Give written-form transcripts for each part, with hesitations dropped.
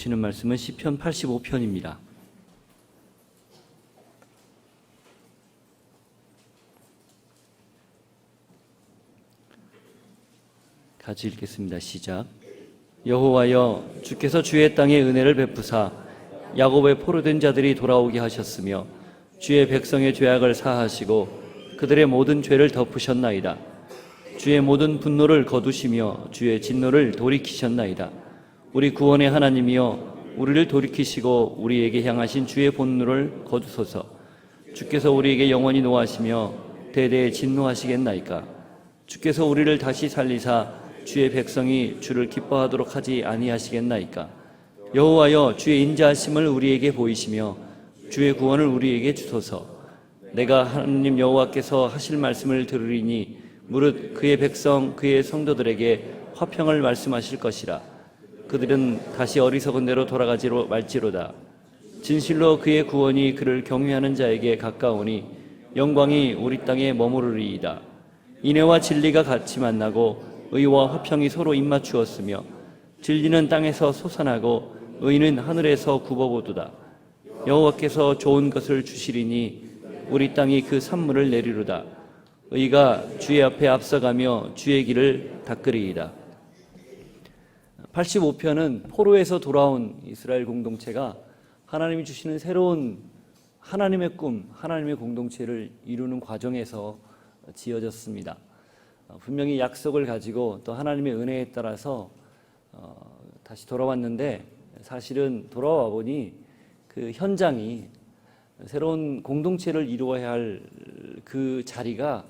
주시는 말씀은 시편 85편입니다. 같이 읽겠습니다. 시작. 여호와여, 주께서 주의 땅에 은혜를 베푸사 야곱의 포로된 자들이 돌아오게 하셨으며 주의 백성의 죄악을 사하시고 그들의 모든 죄를 덮으셨나이다. 주의 모든 분노를 거두시며 주의 진노를 돌이키셨나이다. 우리 구원의 하나님이여, 우리를 돌이키시고 우리에게 향하신 주의 분노를 거두소서. 주께서 우리에게 영원히 노하시며 대대에 진노하시겠나이까. 주께서 우리를 다시 살리사 주의 백성이 주를 기뻐하도록 하지 아니하시겠나이까. 여호와여, 주의 인자하심을 우리에게 보이시며 주의 구원을 우리에게 주소서. 내가 하나님 여호와께서 하실 말씀을 들으리니 무릇 그의 백성 그의 성도들에게 화평을 말씀하실 것이라. 그들은 다시 어리석은 대로 돌아가지로 말지로다. 진실로 그의 구원이 그를 경외하는 자에게 가까우니 영광이 우리 땅에 머무르리이다. 인애와 진리가 같이 만나고 의와 화평이 서로 입맞추었으며 진리는 땅에서 솟아나고 의는 하늘에서 굽어보도다. 여호와께서 좋은 것을 주시리니 우리 땅이 그 산물을 내리로다. 의가 주의 앞에 앞서가며 주의 길을 닦으리이다. 85편은 포로에서 돌아온 이스라엘 공동체가 하나님이 주시는 새로운 하나님의 꿈, 하나님의 공동체를 이루는 과정에서 지어졌습니다. 분명히 약속을 가지고 또 하나님의 은혜에 따라서 다시 돌아왔는데, 사실은 돌아와 보니 그 현장이 새로운 공동체를 이루어야 할 그 자리가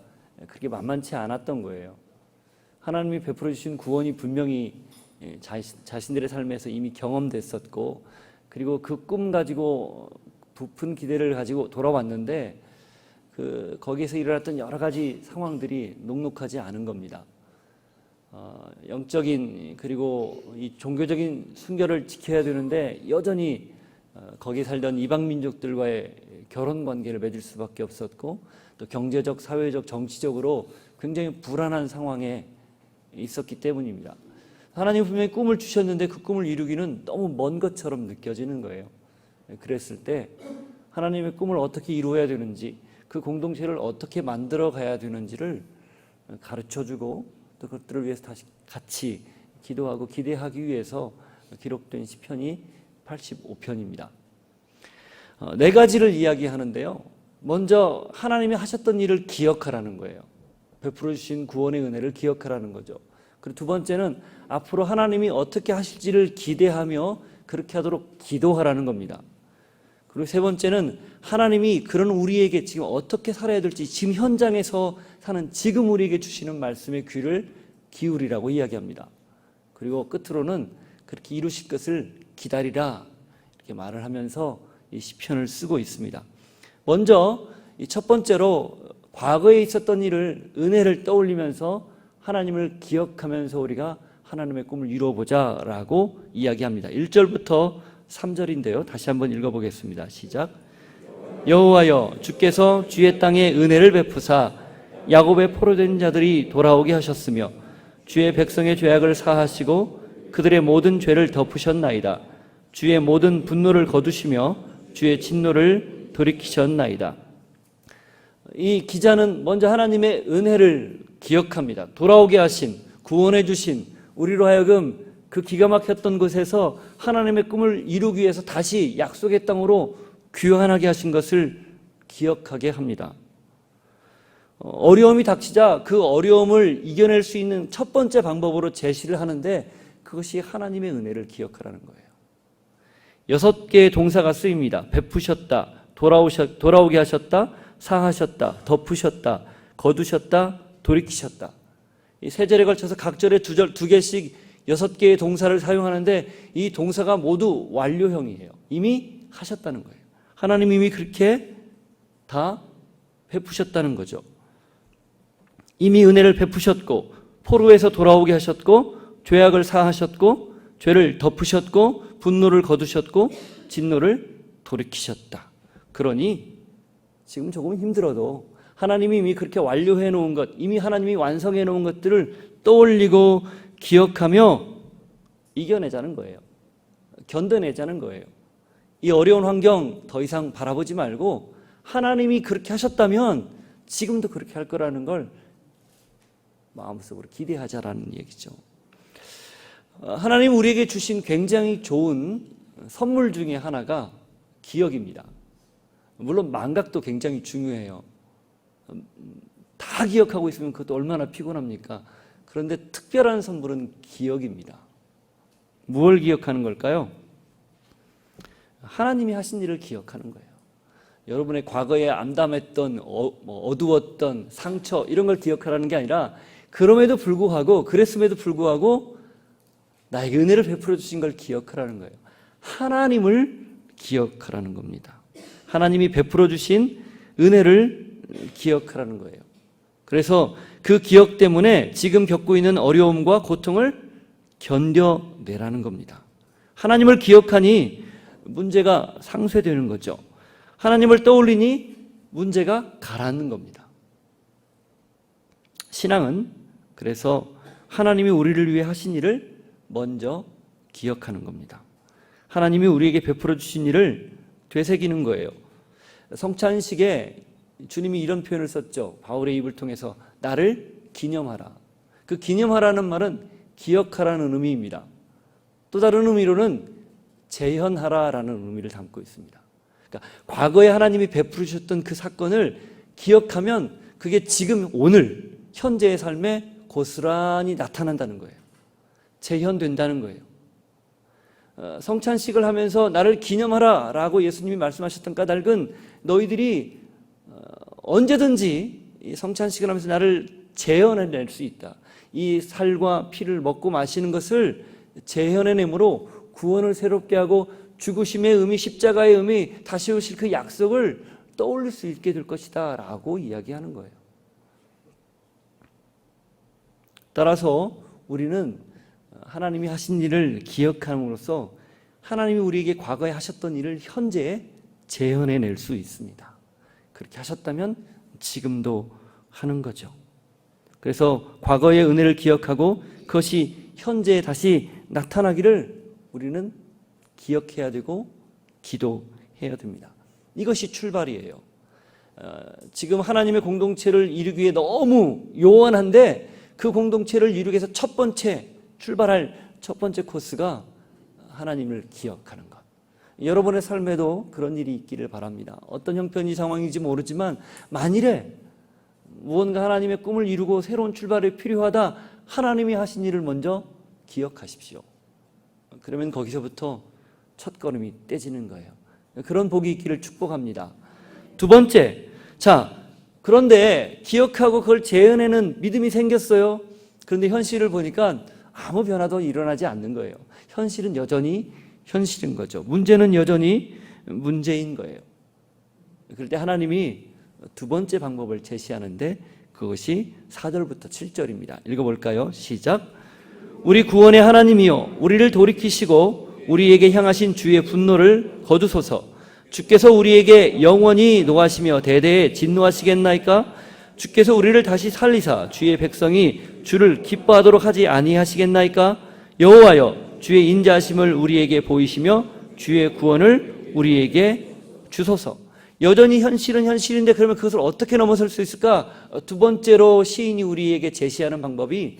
그렇게 만만치 않았던 거예요. 하나님이 베풀어 주신 구원이 분명히 자신들의 삶에서 이미 경험됐었고, 그리고 그 꿈 가지고 부푼 기대를 가지고 돌아왔는데 거기에서 일어났던 여러 가지 상황들이 녹록하지 않은 겁니다. 영적인 그리고 이 종교적인 순결을 지켜야 되는데 여전히 거기 살던 이방 민족들과의 결혼 관계를 맺을 수밖에 없었고, 또 경제적, 사회적, 정치적으로 굉장히 불안한 상황에 있었기 때문입니다. 하나님 분명히 꿈을 주셨는데 그 꿈을 이루기는 너무 먼 것처럼 느껴지는 거예요. 그랬을 때 하나님의 꿈을 어떻게 이루어야 되는지, 그 공동체를 어떻게 만들어 가야 되는지를 가르쳐주고 또 그것들을 위해서 다시 같이 기도하고 기대하기 위해서 기록된 시편이 85편입니다. 네 가지를 이야기하는데요. 먼저 하나님이 하셨던 일을 기억하라는 거예요. 베풀어 주신 구원의 은혜를 기억하라는 거죠. 그리고 두 번째는 앞으로 하나님이 어떻게 하실지를 기대하며 그렇게 하도록 기도하라는 겁니다. 그리고 세 번째는 하나님이 그런 우리에게 지금 어떻게 살아야 될지, 지금 현장에서 사는 지금 우리에게 주시는 말씀의 귀를 기울이라고 이야기합니다. 그리고 끝으로는 그렇게 이루실 것을 기다리라, 이렇게 말을 하면서 이 시편을 쓰고 있습니다. 먼저 이 첫 번째로 과거에 있었던 일을, 은혜를 떠올리면서 하나님을 기억하면서 우리가 하나님의 꿈을 이루어보자라고 이야기합니다. 1절부터 3절인데요. 다시 한번 읽어보겠습니다. 시작. 여호와여, 주께서 주의 땅에 은혜를 베푸사 야곱의 포로된 자들이 돌아오게 하셨으며 주의 백성의 죄악을 사하시고 그들의 모든 죄를 덮으셨나이다. 주의 모든 분노를 거두시며 주의 진노를 돌이키셨나이다. 이 기자는 먼저 하나님의 은혜를 기억합니다. 돌아오게 하신, 구원해 주신, 우리로 하여금 그 기가 막혔던 곳에서 하나님의 꿈을 이루기 위해서 다시 약속의 땅으로 귀환하게 하신 것을 기억하게 합니다. 어려움이 닥치자 그 어려움을 이겨낼 수 있는 첫 번째 방법으로 제시를 하는데, 그것이 하나님의 은혜를 기억하라는 거예요. 6개의 동사가 쓰입니다. 베푸셨다, 돌아오게 하셨다, 사하셨다, 덮으셨다, 거두셨다, 돌이키셨다. 이 세 절에 걸쳐서 각 절에 두 개씩 6개의 동사를 사용하는데, 이 동사가 모두 완료형이에요. 이미 하셨다는 거예요. 하나님 이미 그렇게 다 베푸셨다는 거죠. 이미 은혜를 베푸셨고, 포로에서 돌아오게 하셨고, 죄악을 사하셨고, 죄를 덮으셨고, 분노를 거두셨고, 진노를 돌이키셨다. 그러니 지금 조금 힘들어도 하나님이 이미 그렇게 완료해 놓은 것, 이미 하나님이 완성해 놓은 것들을 떠올리고 기억하며 이겨내자는 거예요. 견뎌내자는 거예요. 이 어려운 환경 더 이상 바라보지 말고 하나님이 그렇게 하셨다면 지금도 그렇게 할 거라는 걸 마음속으로 기대하자라는 얘기죠. 하나님 우리에게 주신 굉장히 좋은 선물 중에 하나가 기억입니다. 물론 망각도 굉장히 중요해요. 다 기억하고 있으면 그것도 얼마나 피곤합니까? 그런데 특별한 선물은 기억입니다. 무엇을 기억하는 걸까요? 하나님이 하신 일을 기억하는 거예요. 여러분의 과거에 암담했던 어두웠던 상처 이런 걸 기억하라는 게 아니라 그랬음에도 불구하고 나에게 은혜를 베풀어 주신 걸 기억하라는 거예요. 하나님을 기억하라는 겁니다. 하나님이 베풀어 주신 은혜를 기억하라는 거예요. 그래서 그 기억 때문에 지금 겪고 있는 어려움과 고통을 견뎌내라는 겁니다. 하나님을 기억하니 문제가 상쇄되는 거죠. 하나님을 떠올리니 문제가 가라앉는 겁니다. 신앙은 그래서 하나님이 우리를 위해 하신 일을 먼저 기억하는 겁니다. 하나님이 우리에게 베풀어 주신 일을 되새기는 거예요. 성찬식에 주님이 이런 표현을 썼죠. 바울의 입을 통해서 나를 기념하라. 그 기념하라는 말은 기억하라는 의미입니다. 또 다른 의미로는 재현하라라는 의미를 담고 있습니다. 그러니까 과거에 하나님이 베풀으셨던 그 사건을 기억하면 그게 지금 오늘 현재의 삶에 고스란히 나타난다는 거예요. 재현된다는 거예요. 성찬식을 하면서 나를 기념하라 라고 예수님이 말씀하셨던 까닭은 너희들이 언제든지 이 성찬식을 하면서 나를 재현해낼 수 있다. 이 살과 피를 먹고 마시는 것을 재현해내므로 구원을 새롭게 하고 죽으심의 의미, 십자가의 의미, 다시 오실 그 약속을 떠올릴 수 있게 될 것이다 라고 이야기하는 거예요. 따라서 우리는 하나님이 하신 일을 기억함으로써 하나님이 우리에게 과거에 하셨던 일을 현재에 재현해낼 수 있습니다. 그렇게 하셨다면 지금도 하는 거죠. 그래서 과거의 은혜를 기억하고 그것이 현재에 다시 나타나기를 우리는 기억해야 되고 기도해야 됩니다. 이것이 출발이에요. 지금 하나님의 공동체를 이루기 위해 너무 요원한데 그 공동체를 이루기 위해서 출발할 첫 번째 코스가 하나님을 기억하는 것. 여러분의 삶에도 그런 일이 있기를 바랍니다. 어떤 형편이 상황인지 모르지만 만일에 무언가 하나님의 꿈을 이루고 새로운 출발이 필요하다, 하나님이 하신 일을 먼저 기억하십시오. 그러면 거기서부터 첫걸음이 떼지는 거예요. 그런 복이 있기를 축복합니다. 두 번째, 그런데 기억하고 그걸 재현해내는 믿음이 생겼어요. 그런데 현실을 보니까 아무 변화도 일어나지 않는 거예요. 현실은 여전히 현실인 거죠. 문제는 여전히 문제인 거예요. 그럴 때 하나님이 두 번째 방법을 제시하는데 그것이 4절부터 7절입니다. 읽어볼까요? 시작. 우리 구원의 하나님이여 우리를 돌이키시고 우리에게 향하신 주의 분노를 거두소서. 주께서 우리에게 영원히 노하시며 대대에 진노하시겠나이까? 주께서 우리를 다시 살리사 주의 백성이 주를 기뻐하도록 하지 아니하시겠나이까? 여호와여 주의 인자하심을 우리에게 보이시며 주의 구원을 우리에게 주소서. 여전히 현실은 현실인데 그러면 그것을 어떻게 넘어설 수 있을까? 두 번째로 시인이 우리에게 제시하는 방법이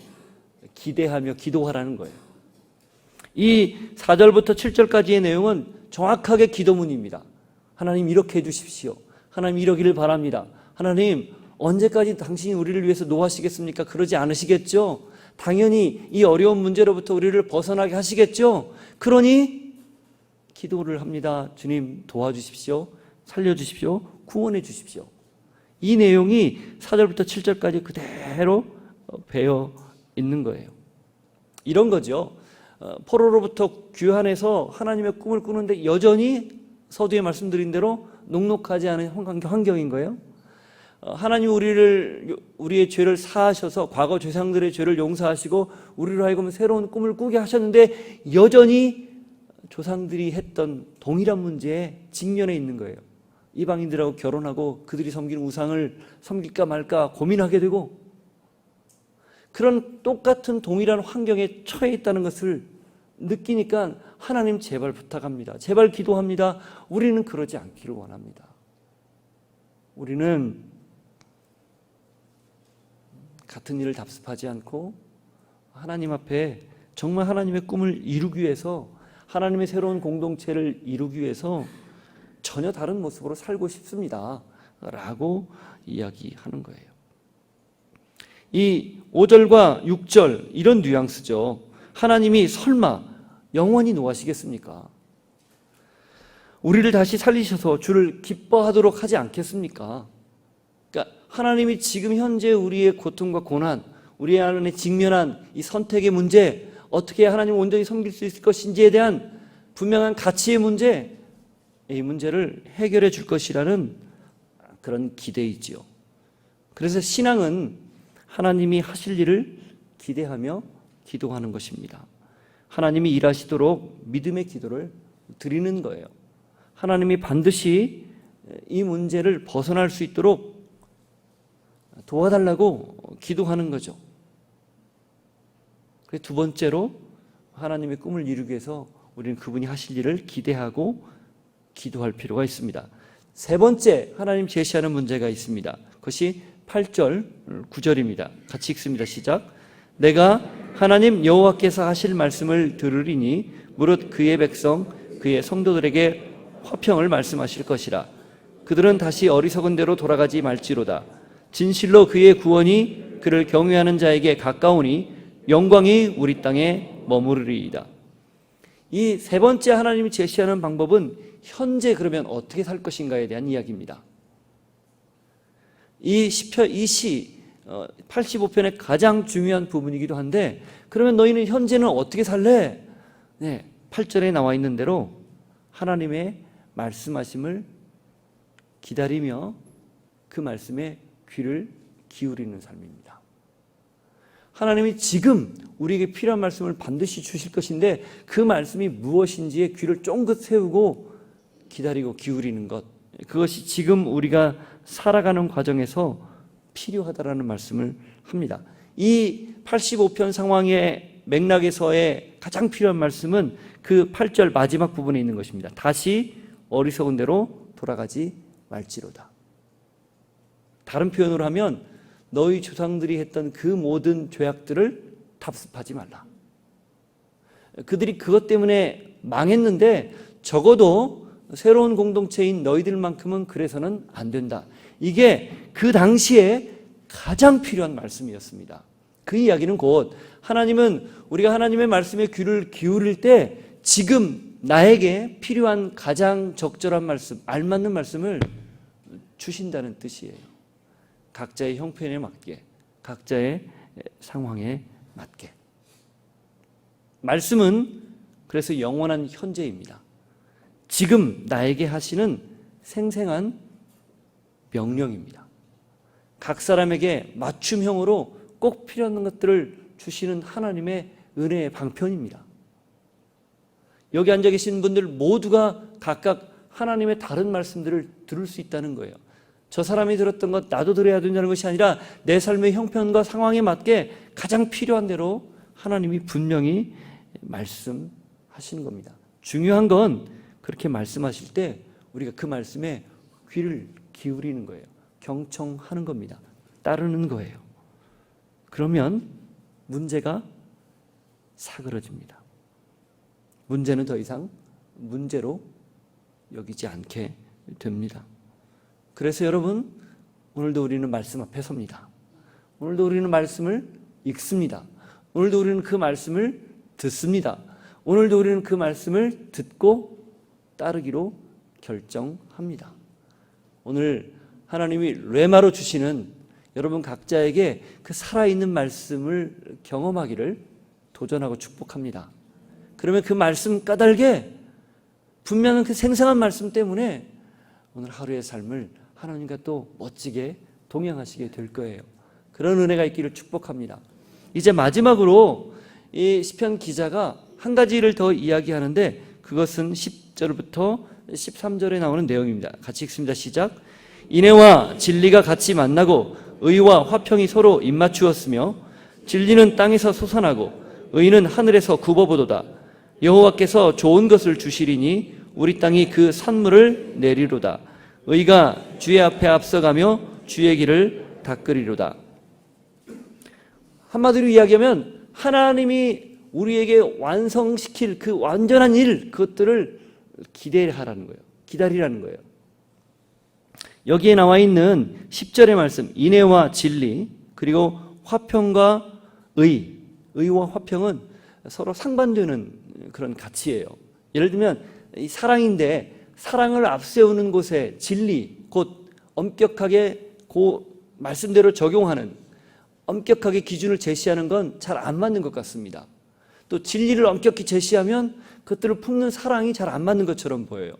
기대하며 기도하라는 거예요. 이 4절부터 7절까지의 내용은 정확하게 기도문입니다. 하나님 이렇게 해주십시오. 하나님 이러기를 바랍니다. 하나님 언제까지 당신이 우리를 위해서 노하시겠습니까? 그러지 않으시겠죠? 당연히 이 어려운 문제로부터 우리를 벗어나게 하시겠죠? 그러니 기도를 합니다. 주님 도와주십시오. 살려주십시오. 구원해 주십시오. 이 내용이 4절부터 7절까지 그대로 배어 있는 거예요. 이런 거죠. 포로로부터 귀환해서 하나님의 꿈을 꾸는데 여전히 서두에 말씀드린 대로 녹록하지 않은 환경인 거예요. 하나님 우리의 죄를 사하셔서 과거 조상들의 죄를 용서하시고 우리로 하여금 새로운 꿈을 꾸게 하셨는데 여전히 조상들이 했던 동일한 문제에 직면해 있는 거예요. 이방인들하고 결혼하고 그들이 섬기는 우상을 섬길까 말까 고민하게 되고 그런 똑같은 동일한 환경에 처해 있다는 것을 느끼니까 하나님 제발 부탁합니다. 제발 기도합니다. 우리는 그러지 않기를 원합니다. 우리는 같은 일을 답습하지 않고 하나님 앞에 정말 하나님의 꿈을 이루기 위해서, 하나님의 새로운 공동체를 이루기 위해서 전혀 다른 모습으로 살고 싶습니다 라고 이야기하는 거예요. 이 5절과 6절 이런 뉘앙스죠. 하나님이 설마 영원히 노하시겠습니까? 우리를 다시 살리셔서 주를 기뻐하도록 하지 않겠습니까? 그러니까 하나님이 지금 현재 우리의 고통과 고난, 우리 안에 직면한 이 선택의 문제, 어떻게 하나님을 온전히 섬길 수 있을 것인지에 대한 분명한 가치의 문제, 이 문제를 해결해 줄 것이라는 그런 기대이지요. 그래서 신앙은 하나님이 하실 일을 기대하며 기도하는 것입니다. 하나님이 일하시도록 믿음의 기도를 드리는 거예요. 하나님이 반드시 이 문제를 벗어날 수 있도록 도와달라고 기도하는 거죠. 그리고 두 번째로 하나님의 꿈을 이루기 위해서 우리는 그분이 하실 일을 기대하고 기도할 필요가 있습니다. 세 번째 하나님 제시하는 문제가 있습니다. 그것이 8절, 9절입니다. 같이 읽습니다. 시작. 내가 하나님 여호와께서 하실 말씀을 들으리니 무릇 그의 백성, 그의 성도들에게 화평을 말씀하실 것이라. 그들은 다시 어리석은 대로 돌아가지 말지로다. 진실로 그의 구원이 그를 경외하는 자에게 가까우니 영광이 우리 땅에 머무르리이다. 이 세 번째 하나님이 제시하는 방법은 현재 그러면 어떻게 살 것인가에 대한 이야기입니다. 이 시편, 이 시 85편의 가장 중요한 부분이기도 한데, 그러면 너희는 현재는 어떻게 살래? 네, 8절에 나와 있는 대로 하나님의 말씀하심을 기다리며 그 말씀에 귀를 기울이는 삶입니다. 하나님이 지금 우리에게 필요한 말씀을 반드시 주실 것인데 그 말씀이 무엇인지에 귀를 쫑긋 세우고 기다리고 기울이는 것, 그것이 지금 우리가 살아가는 과정에서 필요하다라는 말씀을 합니다. 이 85편 상황의 맥락에서의 가장 필요한 말씀은 그 8절 마지막 부분에 있는 것입니다. 다시 어리석은 대로 돌아가지 말지로다. 다른 표현으로 하면 너희 조상들이 했던 그 모든 죄악들을 답습하지 말라. 그들이 그것 때문에 망했는데 적어도 새로운 공동체인 너희들만큼은 그래서는 안 된다. 이게 그 당시에 가장 필요한 말씀이었습니다. 그 이야기는 곧 하나님은 우리가 하나님의 말씀에 귀를 기울일 때 지금 나에게 필요한 가장 적절한 말씀, 알맞는 말씀을 주신다는 뜻이에요. 각자의 형편에 맞게, 각자의 상황에 맞게. 말씀은 그래서 영원한 현재입니다. 지금 나에게 하시는 생생한 명령입니다. 각 사람에게 맞춤형으로 꼭 필요한 것들을 주시는 하나님의 은혜의 방편입니다. 여기 앉아 계신 분들 모두가 각각 하나님의 다른 말씀들을 들을 수 있다는 거예요. 저 사람이 들었던 것 나도 들어야 된다는 것이 아니라 내 삶의 형편과 상황에 맞게 가장 필요한 대로 하나님이 분명히 말씀하시는 겁니다. 중요한 건 그렇게 말씀하실 때 우리가 그 말씀에 귀를 기울이는 거예요. 경청하는 겁니다. 따르는 거예요. 그러면 문제가 사그러집니다. 문제는 더 이상 문제로 여기지 않게 됩니다. 그래서 여러분, 오늘도 우리는 말씀 앞에 섭니다. 오늘도 우리는 말씀을 읽습니다. 오늘도 우리는 그 말씀을 듣습니다. 오늘도 우리는 그 말씀을 듣고 따르기로 결정합니다. 오늘 하나님이 레마로 주시는 여러분 각자에게 그 살아있는 말씀을 경험하기를 도전하고 축복합니다. 그러면 그 말씀 까닭에 분명한 그 생생한 말씀 때문에 오늘 하루의 삶을 하나님과 또 멋지게 동행하시게 될 거예요. 그런 은혜가 있기를 축복합니다. 이제 마지막으로 이 시편 기자가 한 가지를 더 이야기하는데 그것은 10절부터 13절에 나오는 내용입니다. 같이 읽습니다. 시작. 인애와 진리가 같이 만나고 의와 화평이 서로 입맞추었으며 진리는 땅에서 솟아나고 의는 하늘에서 굽어보도다. 여호와께서 좋은 것을 주시리니 우리 땅이 그 산물을 내리로다. 의가 주의 앞에 앞서가며 주의 길을 닦으리로다. 한마디로 이야기하면 하나님이 우리에게 완성시킬 그 완전한 일, 그것들을 기대하라는 거예요. 기다리라는 거예요. 여기에 나와 있는 10절의 말씀, 인애와 진리, 그리고 화평과 의와 화평은 서로 상반되는 그런 가치예요. 예를 들면 이 사랑인데 사랑을 앞세우는 곳에 진리, 곧 엄격하게 그 말씀대로 적용하는, 엄격하게 기준을 제시하는 건 잘 안 맞는 것 같습니다. 또 진리를 엄격히 제시하면 그것들을 품는 사랑이 잘 안 맞는 것처럼 보여요.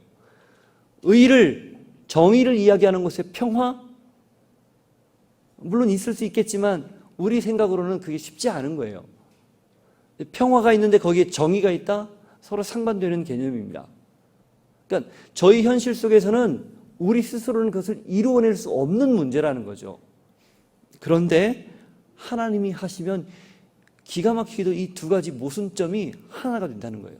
정의를 이야기하는 곳에 평화? 물론 있을 수 있겠지만 우리 생각으로는 그게 쉽지 않은 거예요. 평화가 있는데 거기에 정의가 있다? 서로 상반되는 개념입니다. 그러니까 저희 현실 속에서는 우리 스스로는 그것을 이루어낼 수 없는 문제라는 거죠. 그런데 하나님이 하시면 기가 막히게도 이 두 가지 모순점이 하나가 된다는 거예요.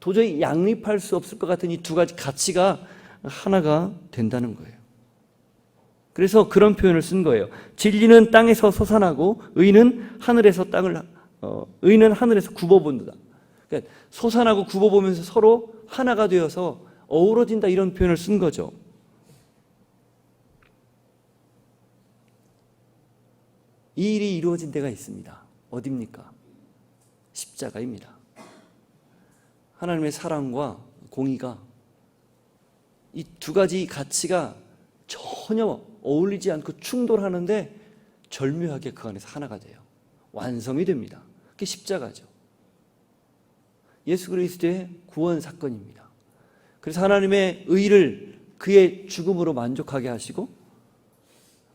도저히 양립할 수 없을 것 같은 이 두 가지 가치가 하나가 된다는 거예요. 그래서 그런 표현을 쓴 거예요. 진리는 땅에서 솟아나고 의는 하늘에서 굽어본다. 그러니까 솟아나고 굽어보면서 서로 하나가 되어서 어우러진다, 이런 표현을 쓴 거죠. 이 일이 이루어진 데가 있습니다. 어디입니까? 십자가입니다. 하나님의 사랑과 공의가, 이 두 가지 가치가 전혀 어울리지 않고 충돌하는데 절묘하게 그 안에서 하나가 돼요. 완성이 됩니다. 그게 십자가죠. 예수 그리스도의 구원 사건입니다. 그래서 하나님의 의를 그의 죽음으로 만족하게 하시고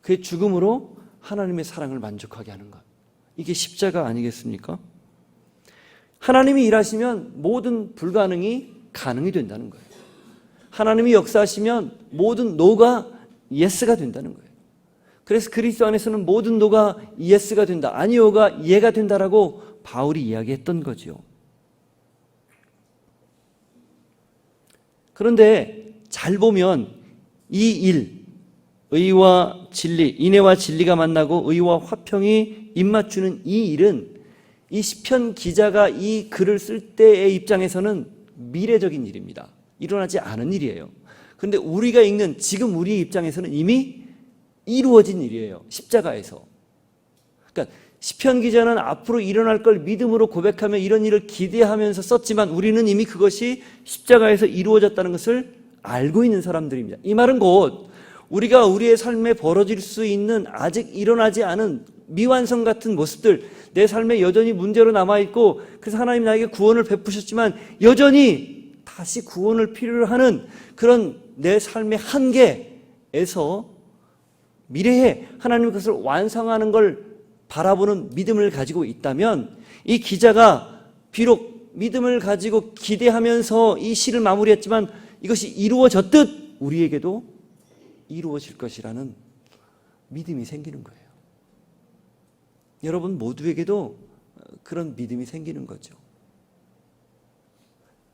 그의 죽음으로 하나님의 사랑을 만족하게 하는 것, 이게 십자가 아니겠습니까? 하나님이 일하시면 모든 불가능이 가능이 된다는 거예요. 하나님이 역사하시면 모든 노가 예스가 된다는 거예요. 그래서 그리스도 안에서는 모든 노가 예스가 된다, 아니오가 예가 된다라고 바울이 이야기했던 거죠. 그런데 잘 보면 이 일, 의와 진리, 인애와 진리가 만나고 의와 화평이 입맞추는 이 일은, 이 시편 기자가 이 글을 쓸 때의 입장에서는 미래적인 일입니다. 일어나지 않은 일이에요. 그런데 우리가 읽는 지금 우리의 입장에서는 이미 이루어진 일이에요. 십자가에서. 그러니까 시편 기자는 앞으로 일어날 걸 믿음으로 고백하며 이런 일을 기대하면서 썼지만 우리는 이미 그것이 십자가에서 이루어졌다는 것을 알고 있는 사람들입니다. 이 말은 곧 우리가 우리의 삶에 벌어질 수 있는 아직 일어나지 않은 미완성 같은 모습들, 내 삶에 여전히 문제로 남아있고, 그래서 하나님 나에게 구원을 베푸셨지만 여전히 다시 구원을 필요로 하는 그런 내 삶의 한계에서 미래에 하나님 그것을 완성하는 걸 바라보는 믿음을 가지고 있다면, 이 기자가 비록 믿음을 가지고 기대하면서 이 시를 마무리했지만 이것이 이루어졌듯 우리에게도 이루어질 것이라는 믿음이 생기는 거예요. 여러분 모두에게도 그런 믿음이 생기는 거죠.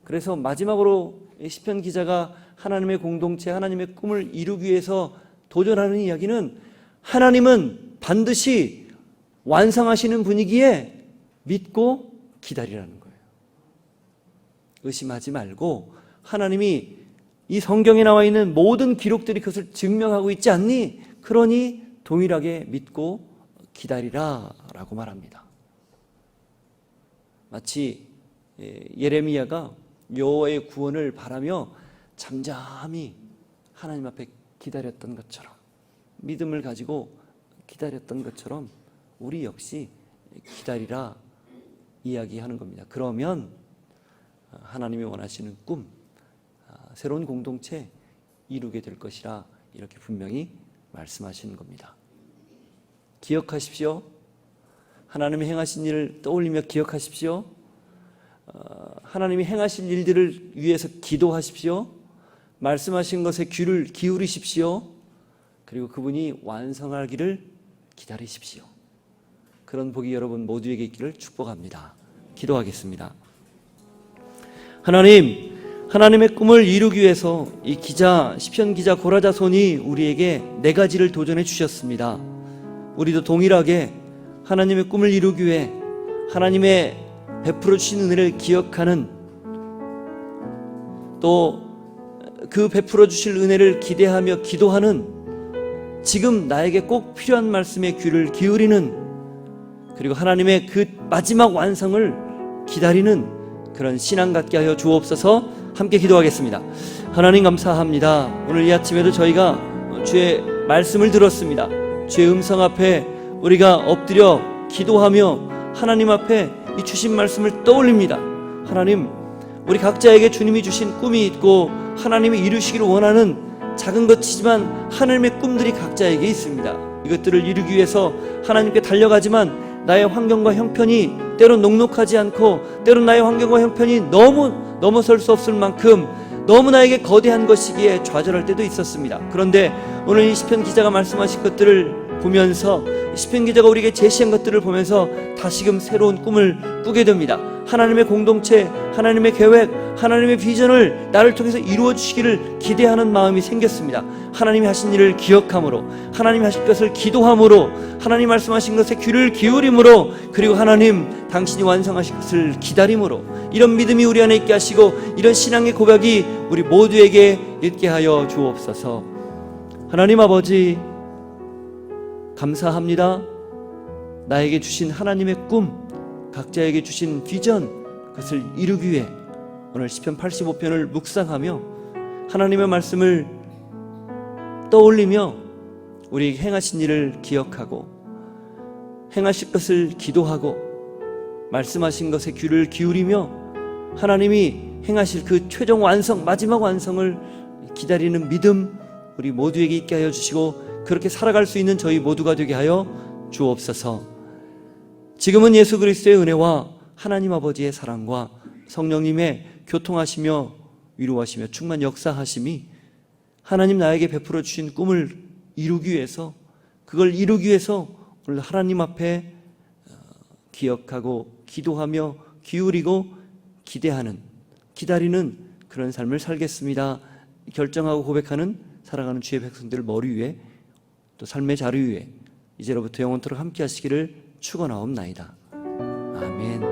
그래서 마지막으로 시편 기자가 하나님의 공동체, 하나님의 꿈을 이루기 위해서 도전하는 이야기는, 하나님은 반드시 완성하시는 분이기에 믿고 기다리라는 거예요. 의심하지 말고, 하나님이 이 성경에 나와 있는 모든 기록들이 그것을 증명하고 있지 않니? 그러니 동일하게 믿고 기다리라 라고 말합니다. 마치 예레미야가 여호와의 구원을 바라며 잠잠히 하나님 앞에 기다렸던 것처럼, 믿음을 가지고 기다렸던 것처럼 우리 역시 기다리라 이야기하는 겁니다. 그러면 하나님이 원하시는 꿈, 새로운 공동체 이루게 될 것이라 이렇게 분명히 말씀하시는 겁니다. 기억하십시오. 하나님이 행하신 일을 떠올리며 기억하십시오. 하나님이 행하실 일들을 위해서 기도하십시오. 말씀하신 것에 귀를 기울이십시오. 그리고 그분이 완성하기를 기다리십시오. 그런 복이 여러분 모두에게 있기를 축복합니다. 기도하겠습니다. 하나님, 하나님의 꿈을 이루기 위해서 이 기자, 시편 기자 고라자손이 우리에게 4가지를 도전해 주셨습니다. 우리도 동일하게 하나님의 꿈을 이루기 위해 하나님의 베풀어 주신 은혜를 기억하는, 또 그 베풀어 주실 은혜를 기대하며 기도하는, 지금 나에게 꼭 필요한 말씀에 귀를 기울이는, 그리고 하나님의 그 마지막 완성을 기다리는 그런 신앙 갖게 하여 주옵소서. 함께 기도하겠습니다. 하나님 감사합니다. 오늘 이 아침에도 저희가 주의 말씀을 들었습니다. 주의 음성 앞에 우리가 엎드려 기도하며 하나님 앞에 이 주신 말씀을 떠올립니다. 하나님, 우리 각자에게 주님이 주신 꿈이 있고 하나님이 이루시기를 원하는 작은 것이지만 하나님의 꿈들이 각자에게 있습니다. 이것들을 이루기 위해서 하나님께 달려가지만 나의 환경과 형편이 때론 녹록하지 않고, 때론 나의 환경과 형편이 너무 넘어설 수 없을 만큼 너무 나에게 거대한 것이기에 좌절할 때도 있었습니다. 그런데 오늘 이 시편 기자가 말씀하신 것들을 보면서, 시편 기자가 우리에게 제시한 것들을 보면서 다시금 새로운 꿈을 꾸게 됩니다. 하나님의 공동체, 하나님의 계획, 하나님의 비전을 나를 통해서 이루어 주시기를 기대하는 마음이 생겼습니다. 하나님이 하신 일을 기억함으로, 하나님이 하실 것을 기도함으로, 하나님 말씀하신 것에 귀를 기울임으로, 그리고 하나님 당신이 완성하실 것을 기다림으로, 이런 믿음이 우리 안에 있게 하시고 이런 신앙의 고백이 우리 모두에게 있게 하여 주옵소서. 하나님 아버지, 감사합니다. 나에게 주신 하나님의 꿈, 각자에게 주신 비전, 그것을 이루기 위해 오늘 시편 85편을 묵상하며 하나님의 말씀을 떠올리며 우리 행하신 일을 기억하고 행하실 것을 기도하고 말씀하신 것에 귀를 기울이며 하나님이 행하실 그 최종 완성, 마지막 완성을 기다리는 믿음 우리 모두에게 있게 하여 주시고 그렇게 살아갈 수 있는 저희 모두가 되게 하여 주옵소서. 지금은 예수 그리스도의 은혜와 하나님 아버지의 사랑과 성령님의 교통하시며 위로하시며 충만 역사하심이 하나님 나에게 베풀어 주신 꿈을 이루기 위해서, 그걸 이루기 위해서 오늘 하나님 앞에 기억하고 기도하며 기울이고 기대하는, 기다리는 그런 삶을 살겠습니다. 결정하고 고백하는 살아가는 주의 백성들 머리 위에, 또 삶의 자리 위에 이제로부터 영원토록 함께 하시기를 축원하옵나이다. 아멘.